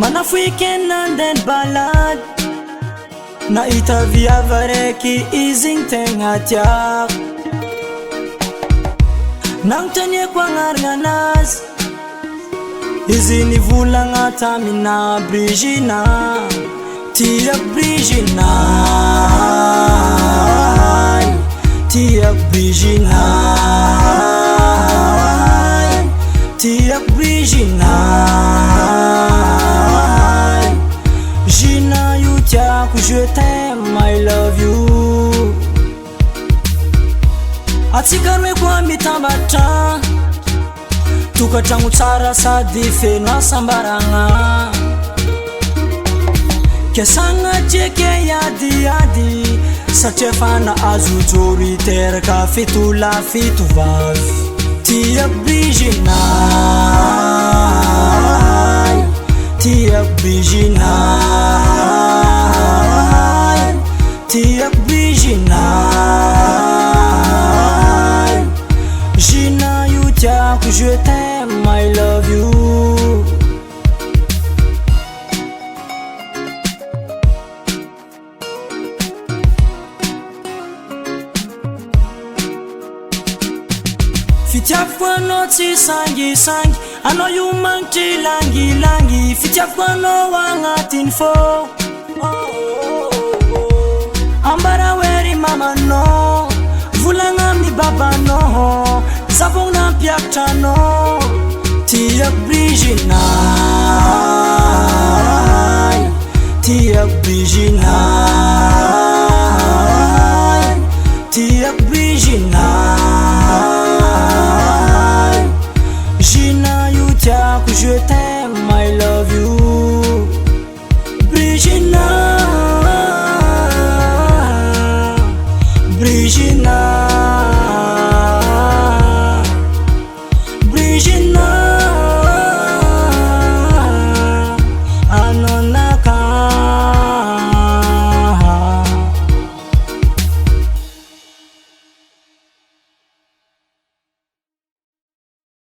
Pan-African and then ballad. Nahita viava raiky izy igny tegna tiako. Nagnontaniako agnarana anazy, izy nivolagna tamina brigina. Tiako brigina, tiako brigina, tiako brigina. Gina io tiako, je t'aime, I love you. Atsika roe koa mitambatra, tokatragno tsara sady feno asambaragna. Kesagna tieky yadiady, satria fa nahazo joro iteraka fito lahy fito vavy. Tiako brigina, tiako brigina, tiako brigina. Gina io tiako, je t'aime, I love you. Fitiavako anao tsy sangisangy, anao io magnitry langilangy. Fitiavako anao agnatiny fô, ambara hoe ry mamanao, volagna amin'ny babanao, zavogna nampiakatra anao. Tiako brigina, tiako brigina, tiako brigina. Gina io tiako, je t'aime, I love you. Brigina.